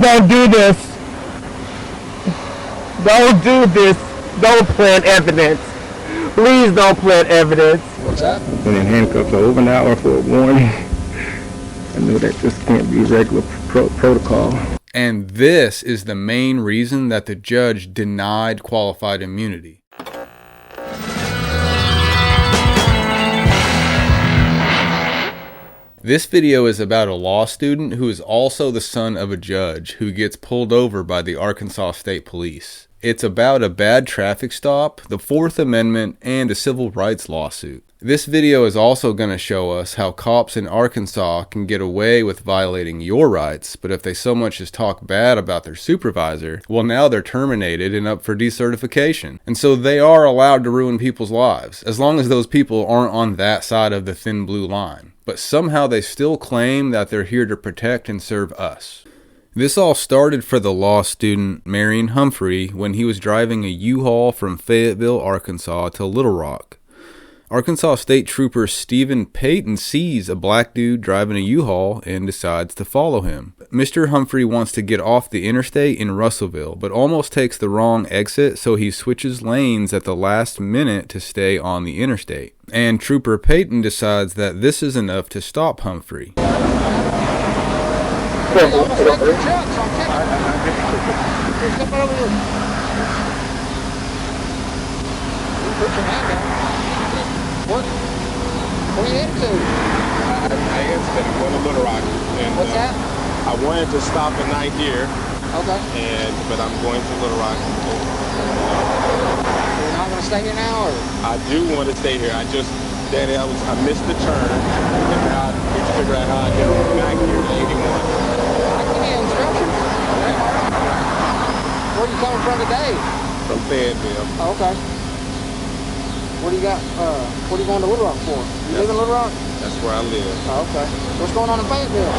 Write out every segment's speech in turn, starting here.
don't do this. Don't do this. Don't plant evidence. Please don't plant evidence. What's that? Been in handcuffs over an hour for a warning. I knew that just can't be regular protocol. And this is the main reason that the judge denied qualified immunity. This video is about a law student who is also the son of a judge who gets pulled over by the Arkansas State Police. It's about a bad traffic stop, the Fourth Amendment, and a civil rights lawsuit. This video is also going to show us how cops in Arkansas can get away with violating your rights, but if they so much as talk bad about their supervisor, well, now they're terminated and up for decertification. And so they are allowed to ruin people's lives, as long as those people aren't on that side of the thin blue line. But somehow they still claim that they're here to protect and serve us. This all started for the law student Marion Humphrey when he was driving a U-Haul from Fayetteville, Arkansas to Little Rock. Arkansas State Trooper Steven Payton sees a black dude driving a U-Haul and decides to follow him. Mr. Humphrey wants to get off the interstate in Russellville, but almost takes the wrong exit, so he switches lanes at the last minute to stay on the interstate. And Trooper Payton decides that this is enough to stop Humphrey. What are you headed to? I instead of going to Little Rock. And, what's that? I wanted to stop at night here. Okay. But I'm going to Little Rock. You're not going to stay here now, or? I do want to stay here. Daddy, I missed the turn. And now I need to figure out how I get back here to 81. I can give you instructions. Where are you coming from today? From Fayetteville. Oh, okay. What do you got? What are you going to Little Rock for? You live in Little Rock? That's where I live. Oh, okay. What's going on in Fayetteville?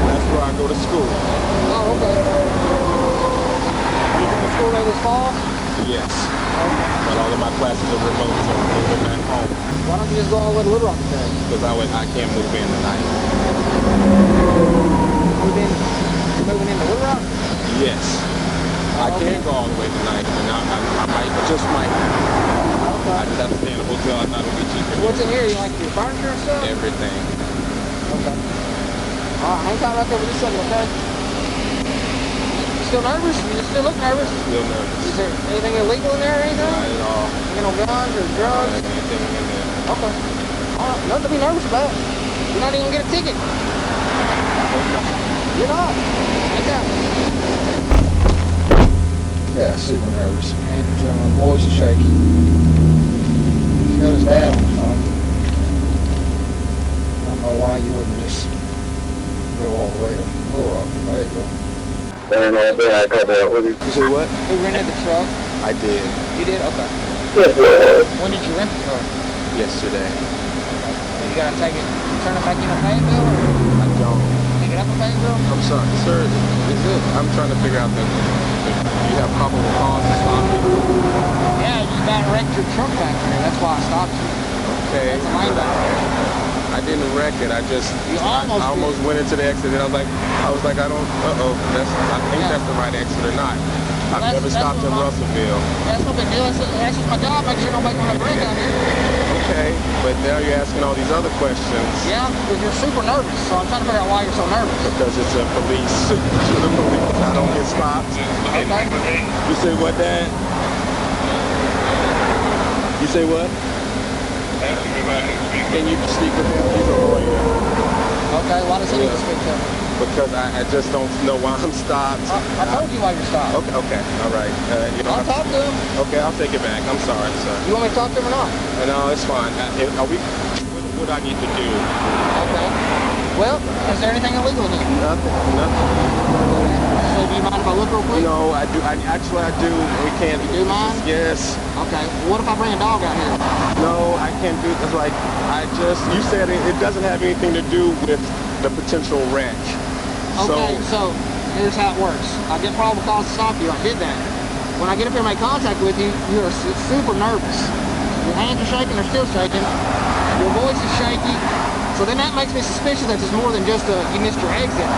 That's where I go to school. Oh, okay. You going to school there this fall? Yes. Okay. But all of my classes are remote, so I'm moving back home. Why don't you just go all the way to Little Rock today? Because I can't move in tonight. You're moving into Little Rock? Yes. I can go all the way tonight, and I might, just might. Okay. I just have to stay in a hotel. I thought it would be cheaper. What's in here? You like your furniture and stuff? Everything. Okay. Alright, hang tight right there with this second, okay? You still nervous? You still look nervous? Still nervous. Is there anything illegal in there or anything? Not at all. You got no guns or drugs? Not anything in there. Okay. Alright, nothing to be nervous about. You're not even gonna get a ticket. You're not. Hang tight. Yeah, super nervous. And my voice is shaky. Shut us down. I don't know why you wouldn't just go all the way to Little Rock. There you go. You say what? Who rented the truck? I did. You did? Okay. When did you rent the truck? Yesterday. Okay. You gotta take it, turn it back into Fayetteville, or I don't. pick it up in Fayetteville? I'm sorry, sir. I'm trying to figure out you have probable cause to stop me. Yeah, you got wrecked your truck back there. That's why I stopped you. Okay. That's a lane back there. I didn't wreck it. I almost went into the exit, and I was like, I think that's the right exit or not. I've never stopped in Russellville. That's no big deal. That's just my job. Make sure nobody gonna break out here. Okay, but now you're asking all these other questions. Yeah, because you're super nervous. So I'm trying to figure out why you're so nervous. Because it's a police. I don't get stopped. Okay. You say what, Dad? You say what? Can you speak with him? He's a lawyer. Okay, why does he need to speak to me? Because I just don't know why I'm stopped. I told you why you're stopped. Okay, all right. I'll talk to him. Okay, I'll take it back. I'm sorry, sir. You want me to talk to him or not? No, it's fine. What do I need to do? Okay. Well, is there anything illegal in here? Nothing. So do you mind if I look real quick? No, I do. Actually, I do. We can't. You do mind? Yes. Okay. What if I bring a dog out here? No, I can't do this. You said it doesn't have anything to do with the potential wreck. Okay, so here's how it works. I get probable cause to stop you. I did that. When I get up here and make contact with you, you are super nervous. Your hands are shaking, they're still shaking. Your voice is shaky. So then that makes me suspicious that there's more than just you missed your exit.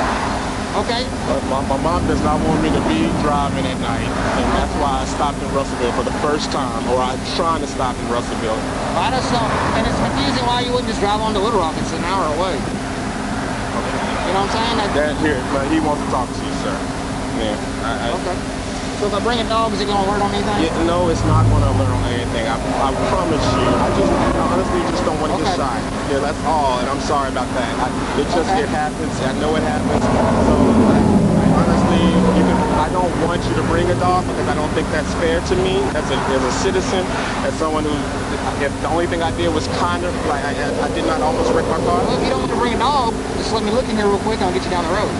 Okay. My mom does not want me to be driving at night, and that's why I stopped in Russellville for the first time, or I'm trying to stop in Russellville. Well, I just don't, and it's confusing why you wouldn't just drive on to Little Rock. It's an hour away. You know what I'm saying? Dad, here, but he wants to talk to you, sir. Yeah. Okay. So if I bring a dog, is it going to alert on anything? Yeah, no, it's not going to alert on anything. I promise you. I honestly just don't want to get shot. Yeah, that's all, and I'm sorry about that. It happens. I know it happens. So, honestly, I don't want you to bring a dog because I don't think that's fair to me as a citizen, as someone who, if the only thing I did was kind of, like, I did not almost wreck my car. Well, if you don't want to bring a dog, just let me look in here real quick and I'll get you down the road.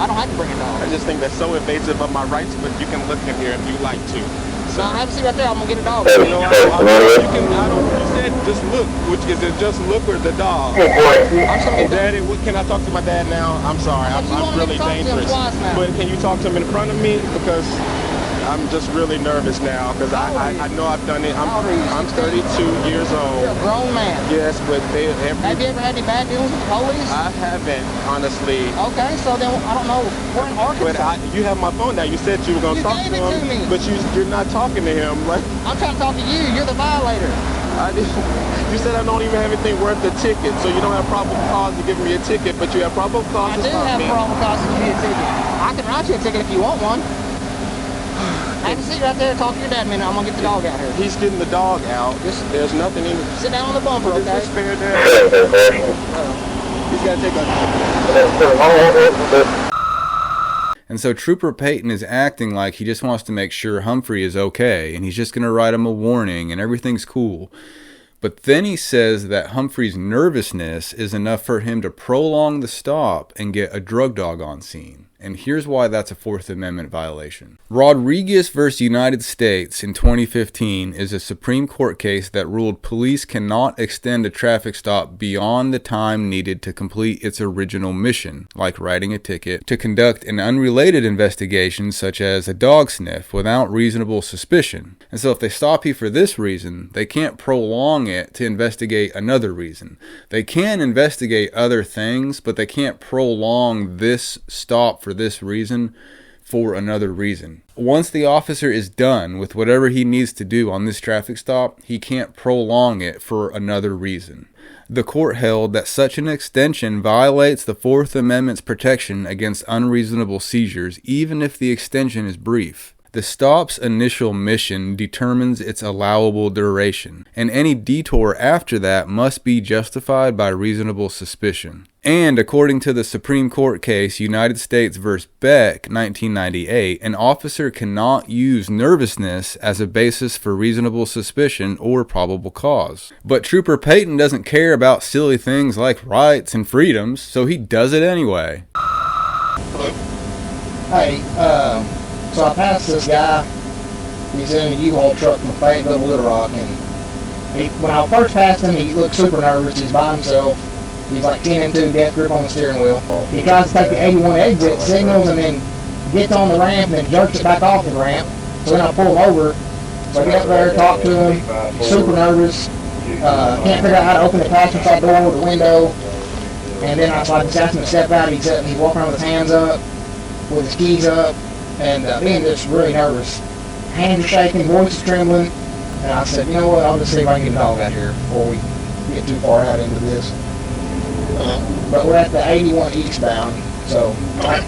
I don't have to bring a dog. I just think that's so invasive of my rights, but you can look in here if you like to. So I have to see right there. I'm gonna get a dog. You know, you said just look. Which is it? Just look or the dog? Daddy, can I talk to my dad now? I'm sorry. I'm really dangerous. But can you talk to him in front of me? Because I'm just really nervous now because I know I've done it. I'm 32 years old. You're a grown man. Yes, but have you ever had any bad dealings with the police? I haven't, honestly. Okay, so then I don't know. We're in Arkansas. But you have my phone now. You said you were going to talk to him. You gave it to me. But you're not talking to him. Like, I'm trying to talk to you. You're the violator. You said I don't even have anything worth the ticket, so you don't have probable cause to give me a ticket, but you have probable cause to stop me. I do have probable cause to give you a ticket. I can write you a ticket if you want one. Have a seat right there and talk to your dad a minute. I'm going to get the dog out here. He's getting the dog out. There's nothing in it. Sit down on the bumper, okay? Is this fair, Dad? He's got to take a... And so Trooper Payton is acting like he just wants to make sure Humphrey is okay, and he's just going to write him a warning, and everything's cool. But then he says that Humphrey's nervousness is enough for him to prolong the stop and get a drug dog on scene. And here's why that's a Fourth Amendment violation. Rodriguez versus United States in 2015 is a Supreme Court case that ruled police cannot extend a traffic stop beyond the time needed to complete its original mission, like writing a ticket, to conduct an unrelated investigation such as a dog sniff without reasonable suspicion. And so if they stop you for this reason, they can't prolong it to investigate another reason. They can investigate other things, but they can't prolong this stop for this reason for another reason. Once the officer is done with whatever he needs to do on this traffic stop, he can't prolong it for another reason. The court held that such an extension violates the Fourth Amendment's protection against unreasonable seizures, even if the extension is brief. The stop's initial mission determines its allowable duration, and any detour after that must be justified by reasonable suspicion. And according to the Supreme Court case United States v. Beck, 1998, an officer cannot use nervousness as a basis for reasonable suspicion or probable cause. But Trooper Payton doesn't care about silly things like rights and freedoms, so he does it anyway. Hey, so I passed this guy. He's in a U-Haul truck from Fayetteville to Little Rock, and when I first passed him, he looked super nervous. He's by himself. He's like 10 and 2, death grip on the steering wheel. He tries to take the 81 exit, signals, and then gets on the ramp, and then jerks it back off the ramp. So then I pull him over. So I get up there, talk to him. He's super nervous. Can't figure out how to open the passenger side door or the window. And then I just asked him to step out. He's walking around with his hands up, with his keys up, and being just really nervous. Hands are shaking, voice is trembling. And I said, you know what, I'll just see if I can get a dog out here before we get too far out into this. But we're at the 81 eastbound, so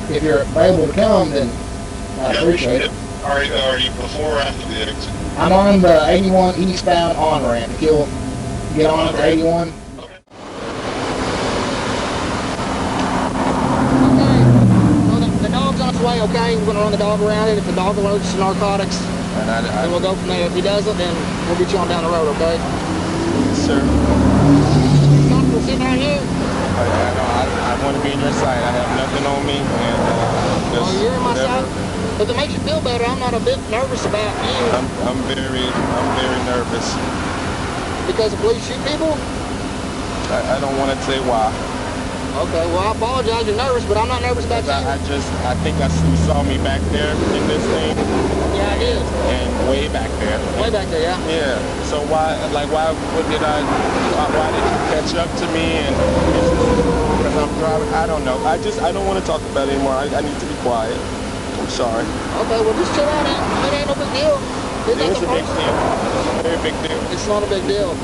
if you're able to come, then I appreciate it. Are you before or after the exit? I'm on the 81 eastbound on-ramp. If you'll get on at the 81. Okay. So the dog's on its way, okay? We're going to run the dog around it. If the dog alerts to narcotics, then we'll go from there. If he doesn't, then we'll get you on down the road, okay? Yes, sir. You comfortable sitting down here? I want to be in your sight. I have nothing on me, and Oh, you're in my sight? If it makes you feel better, I'm not a bit nervous about you. I'm very nervous. Because the police shoot people? I don't want to say why. Okay, well, I apologize. You're nervous, but I'm not nervous about you. I think you saw me back there in this thing. Yeah, I did. And way back there. Way back there, yeah. Yeah. So why did you catch up to me and because I'm driving. I don't know. I don't want to talk about it anymore. I need to be quiet. I'm sorry. Okay, well just chill out. It ain't no big deal. It is a big deal. It's a very big deal. It's not a big deal.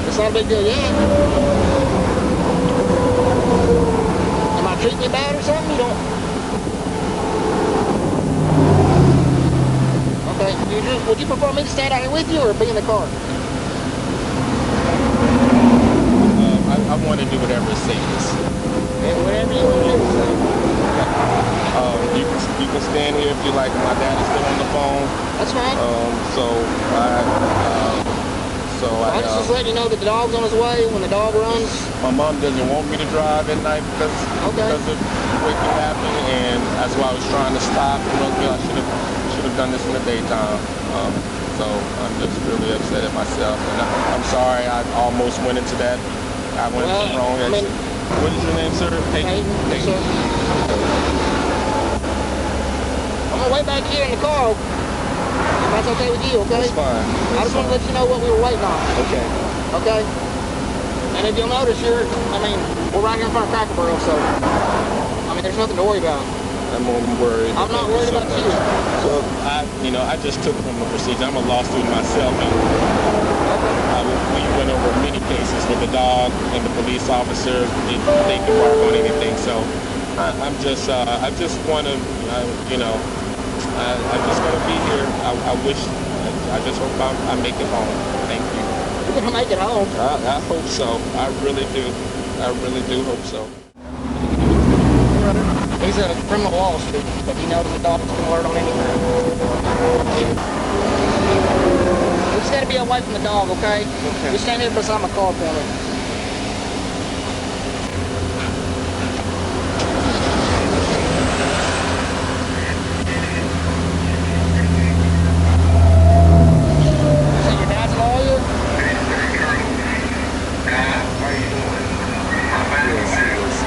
It's not a big deal yet. Am I treating you bad or something? You don't. Okay. Would you prefer me to stand out here with you or be in the car? I want to do whatever it says. Yeah, whatever you want to do. You can stand here if you like. My dad is still on the phone. That's fine. I just let you know that the dog's on his way. When the dog runs, my mom doesn't want me to drive at night because of what can happen, and that's why I was trying to stop. I should have done this in the daytime. So I'm just really upset at myself, and I'm sorry. I almost went into that. I went into the wrong exit. What is your name, sir? Payton. Sir. I'm gonna wait back here in the car. If that's okay with you, okay? That's fine. I just want to let you know what we were waiting on. Okay. Okay? And if you'll notice, we're right here in front of Cracker Barrel, so, there's nothing to worry about. I'm worried. I'm not worried about you. So, I just took criminal procedure. I'm a law student myself, and we went over many cases with the dog and the police officer. They didn't bark on anything, so I just want to, I just want to be here. I just hope I make it home. Thank you. You're going to make it home? I hope so. I really do. I really do hope so. He's a criminal law student, but he knows the dog's going to alert on anything. We just got to be away from the dog, okay? Just stand here beside my car for me.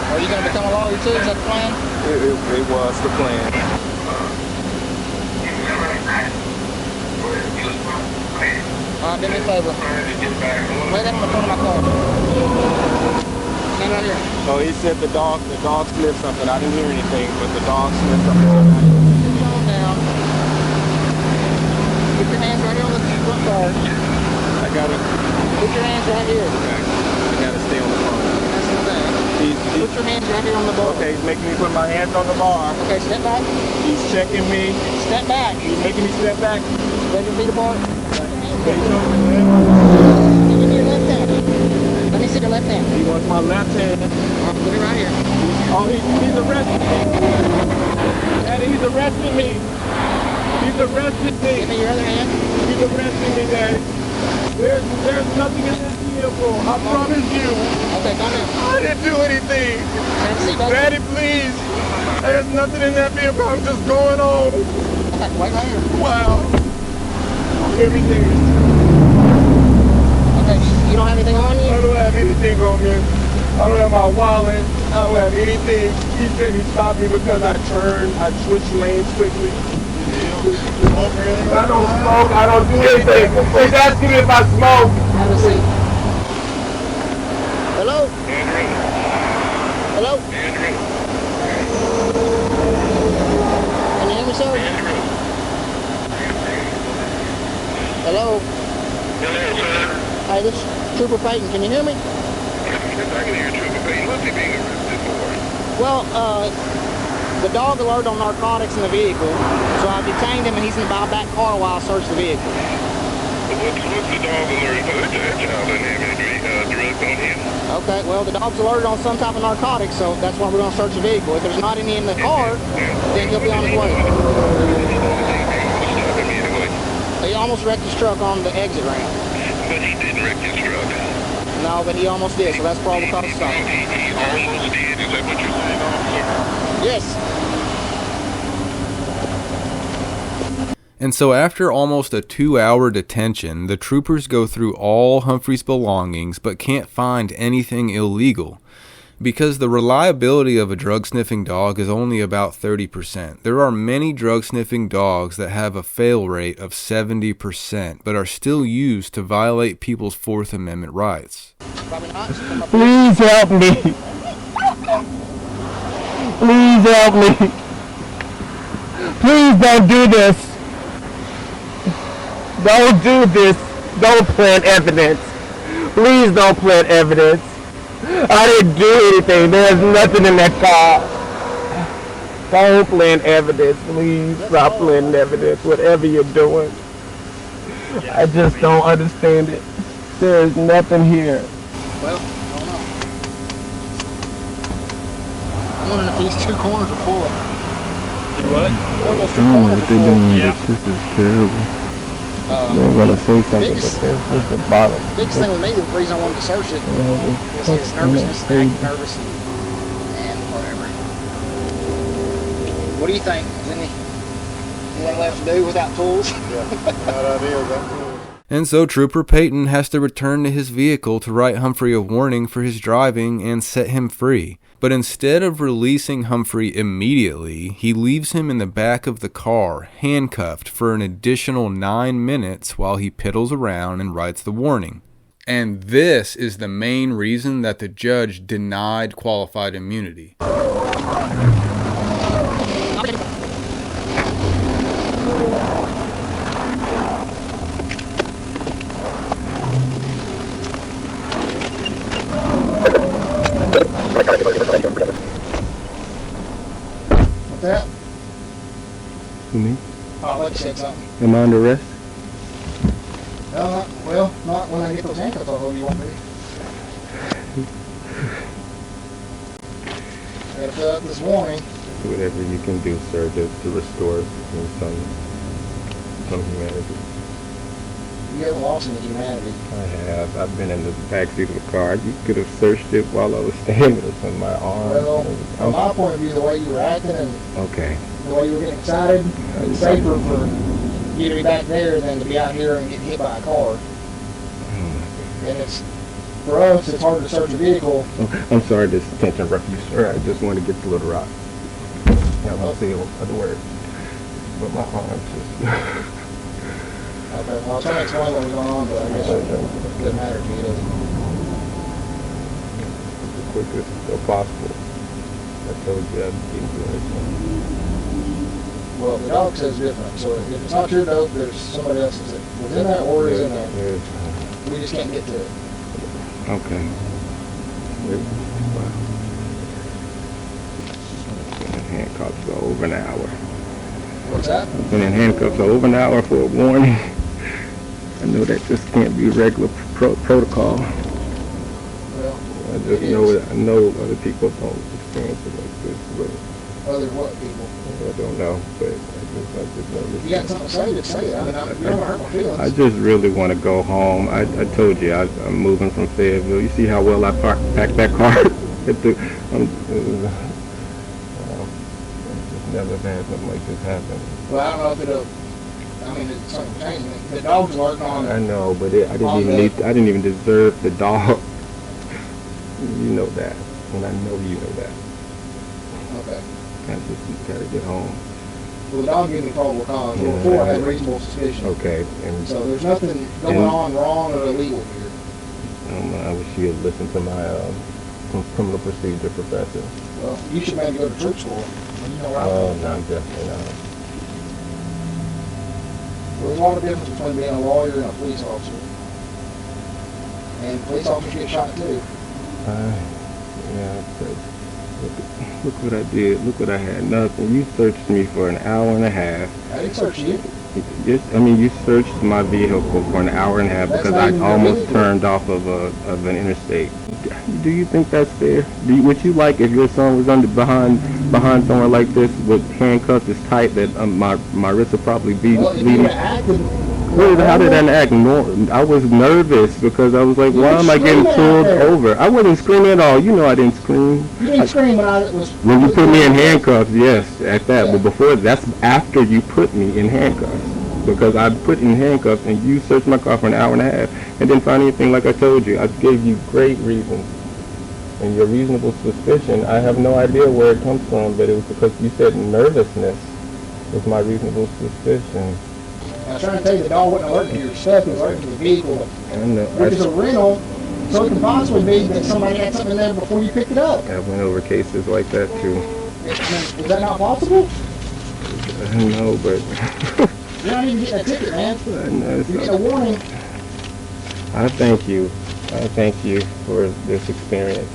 Are you going to become a lawyer too? Is that the plan? It was the plan. Do me a favor. Lay that on the front of my car. Stand right here. Oh, he said the dog sniffed something. I didn't hear anything, but the dog sniffed something. Calm down. Put your hands right here on the front car. I got it. Put your hands right here. Okay. I got to stay on the phone. That's the thing. Put your hands right here on the bar. Okay, he's making me put my hands on the bar. Okay, step back. He's checking me. Step back. He's making me step back. Spread your feet apart. Okay, Give me your left hand. Let me see your left hand. he wants my left hand. Put it right here. Oh, he's arresting me. Daddy, he's arresting me. He's arresting me. Give me your other hand. He's arresting me, Daddy. There's nothing in that vehicle. I promise you. Okay, come here. I didn't do anything. Have a seat, baby. Daddy, please. There's nothing in that vehicle. I'm just going on. Okay, wait right here. Wow. Everything. Okay, you don't have anything on you? I don't have anything on me. I don't have my wallet. I don't have anything. He said he stopped me because I switched lanes quickly. I don't smoke. I don't do anything. He's asking me if I smoke. Have a seat. Hello? Andrew. Hello? Andrew. Can you hear me, sir? Andrew. Hello? Hello, sir. Hey, this is Trooper Payton. Can you hear me? Yes, I can hear you, Trooper Payton. What's he being arrested for? Well, the dog alerted on narcotics in the vehicle, so I detained him and he's in the back car while I searched the vehicle. What's the dog alerted for? That child doesn't have any drugs on him. Okay, well, the dog's alerted on some type of narcotics, so that's why we're going to search the vehicle. If there's not any in the car, then he'll be on his way. He almost wrecked his truck on the exit ramp. But he didn't wreck his truck. No, but he almost did, so that's probably cause of stop. He almost did. Is that what you're saying, officer? Yes. And so after almost a 2-hour detention, the troopers go through all Humphrey's belongings but can't find anything illegal. Because the reliability of a drug-sniffing dog is only about 30%. There are many drug-sniffing dogs that have a fail rate of 70%, but are still used to violate people's Fourth Amendment rights. Probably not. Please help me. Please help me. Please don't do this. Don't do this. Don't plant evidence. Please don't plant evidence. I didn't do anything. There's nothing in that car. Don't plant evidence. Please stop planting evidence. Whatever you're doing. I just don't understand it. There's nothing here. Well, I don't know. I'm wondering if these two corners are full of them. What? I don't know what they're doing. This is terrible. They're gonna say something, but there's just the bottom. Biggest thing with me, the reason I wanted to search it, was his nervousness, acting nervous, and whatever. What do you think? Is anything left to do without tools? And so Trooper Payton has to return to his vehicle to write Humphrey a warning for his driving and set him free. But instead of releasing Humphrey immediately, he leaves him in the back of the car, handcuffed for an additional 9 minutes while he piddles around and writes the warning. And this is the main reason that the judge denied qualified immunity. What's that? You mean? Oh, like you said something. Am I under arrest? Well, not when I get those handcuffs off, you won't be. I gotta fill out this warning. Whatever you can do, sir, to restore some humanity. You haven't lost any humanity. I have. I've been in the backseat of the car. You could have searched it while I was standing in my arm. Well, from my point of view, the way you were acting and Okay. the way you were getting excited, it's safer for you to be back there than to be out here and get hit by a car. And it's, for us, it's hard to search a vehicle. Oh, I'm sorry this is to interrupt you, sir. I just want to get to Little Rock. I won't say other words. But my arm's just... Okay, well, I was trying to explain what was going on, but I guess it doesn't matter to me, does it? the quickest possible. I told you I'd get into it. Well, the dog says different, so if it's not your dope, there's somebody else's that was in there or is in there. Yes. We just can't get to it. Okay. Wow. Been in handcuffs for over an hour. What's that? Been in handcuffs for over an hour for a warning. I know that this can't be regular protocol. Well, I just know other people don't experience it like this, but other what people? I don't know. But I just know this. You got something to say, just say it. I mean, you don't hurt my feelings. I just really want to go home. I told you I'm moving from Fayetteville. You see how well I packed that car? Never had something like this happen. Well, I don't know if it'll. I mean, it's something changing. The dog's working on it. I know, but I didn't even deserve the dog. You know that, and I know you know that. Okay. I just gotta get home. Well, the dog gave me probable cause. Well, before I had reasonable suspicion. Okay, and So there's nothing going on wrong or illegal here. I wish you had listened to my criminal procedure professor. Well, you should maybe go to troop school. You know, Oh, no, definitely not. There's a lot of difference between being a lawyer and a police officer. And police officers get shot too. Yeah, but look what I did. Look what I had. Nothing. You searched me for an hour and a half. I didn't search you. You searched my vehicle for an hour and a half because I almost turned off of an interstate. Do you think that's fair? Would you like if your son was behind someone like this with handcuffs as tight that my wrist would probably be bleeding? How did I act? No, I was nervous because I was like, why am I getting pulled over? I wasn't screaming at all. You know I didn't scream. You didn't scream when I was... When you put me in handcuffs, yes, at that. Yeah. But before, that's after you put me in handcuffs. Because I put in handcuffs and you searched my car for an hour and a half and didn't find anything like I told you. I gave you great reasons. And your reasonable suspicion, I have no idea where it comes from, but it was because you said nervousness was my reasonable suspicion. I was trying to tell you the dog wasn't alerting to your stuff, he was alerting to the vehicle. I know. Which is a rental, so it can possibly be that somebody had something in there before you picked it up. I went over cases like that too. Is that not possible? No, but You're not even getting a ticket, man. no, You get a warning. I thank you. I thank you for this experience.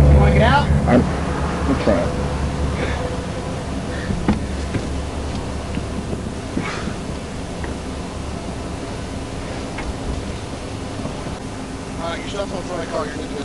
You want to get out? I'm trying. Your stuff's on front of the car. You're good to go.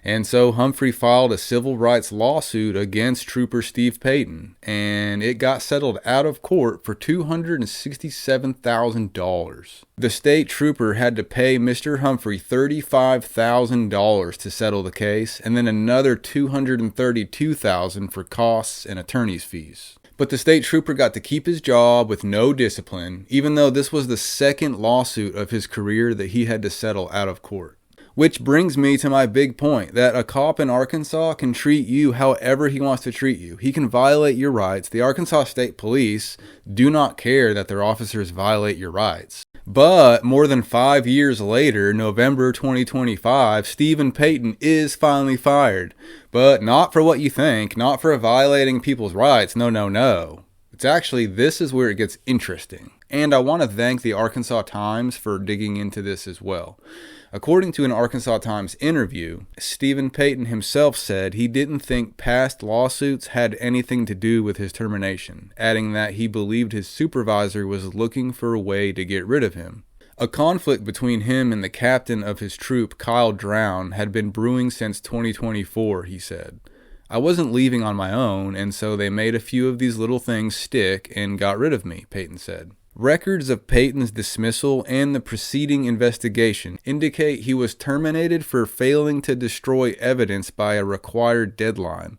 And so Humphrey filed a civil rights lawsuit against Trooper Steve Payton, and it got settled out of court for $267,000. The state trooper had to pay Mr. Humphrey $35,000 to settle the case, and then another $232,000 for costs and attorney's fees. But the state trooper got to keep his job with no discipline, even though this was the second lawsuit of his career that he had to settle out of court. Which brings me to my big point, that a cop in Arkansas can treat you however he wants to treat you. He can violate your rights. The Arkansas State Police do not care that their officers violate your rights. But more than 5 years later, November 2025, Steven Payton is finally fired. But not for what you think, not for violating people's rights. No. It's actually, this is where it gets interesting. And I want to thank the Arkansas Times for digging into this as well. According to an Arkansas Times interview, Steven Payton himself said he didn't think past lawsuits had anything to do with his termination, adding that he believed his supervisor was looking for a way to get rid of him. A conflict between him and the captain of his troop, Kyle Drown, had been brewing since 2024, he said. I wasn't leaving on my own, and so they made a few of these little things stick and got rid of me, Payton said. Records of Payton's dismissal and the preceding investigation indicate he was terminated for failing to destroy evidence by a required deadline,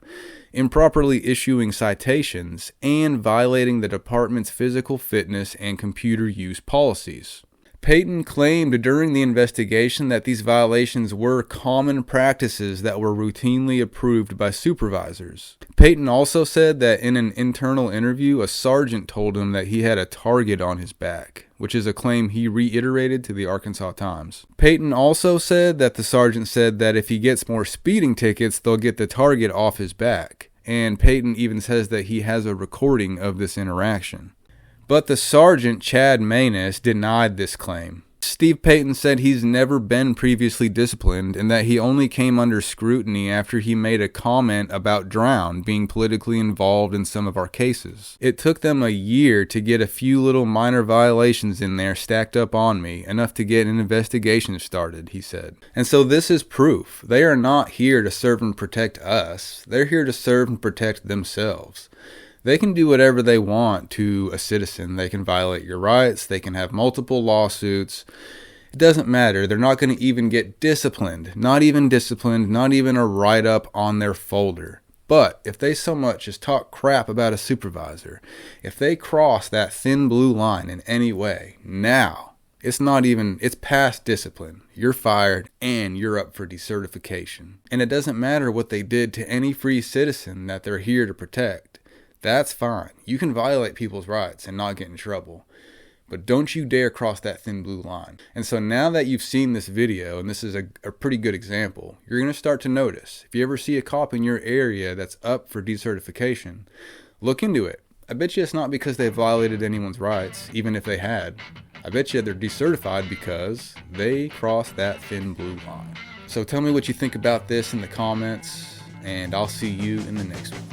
improperly issuing citations, and violating the department's physical fitness and computer use policies. Payton claimed during the investigation that these violations were common practices that were routinely approved by supervisors. Payton also said that in an internal interview, a sergeant told him that he had a target on his back, which is a claim he reiterated to the Arkansas Times. Payton also said that the sergeant said that if he gets more speeding tickets, they'll get the target off his back. And Payton even says that he has a recording of this interaction. But the sergeant, Chad Maness, denied this claim. Steve Payton said he's never been previously disciplined and that he only came under scrutiny after he made a comment about Drown being politically involved in some of our cases. It took them a year to get a few little minor violations in there stacked up on me, enough to get an investigation started, he said. And so this is proof. They are not here to serve and protect us. They're here to serve and protect themselves. They can do whatever they want to a citizen. They can violate your rights. They can have multiple lawsuits. It doesn't matter. They're not going to even get disciplined. Not even a write-up on their folder. But if they so much as talk crap about a supervisor, if they cross that thin blue line in any way, now, it's past discipline. You're fired and you're up for decertification. And it doesn't matter what they did to any free citizen that they're here to protect. That's fine. You can violate people's rights and not get in trouble. But don't you dare cross that thin blue line. And so now that you've seen this video, and this is a pretty good example, you're going to start to notice. If you ever see a cop in your area that's up for decertification, look into it. I bet you it's not because they violated anyone's rights, even if they had. I bet you they're decertified because they crossed that thin blue line. So tell me what you think about this in the comments, and I'll see you in the next one.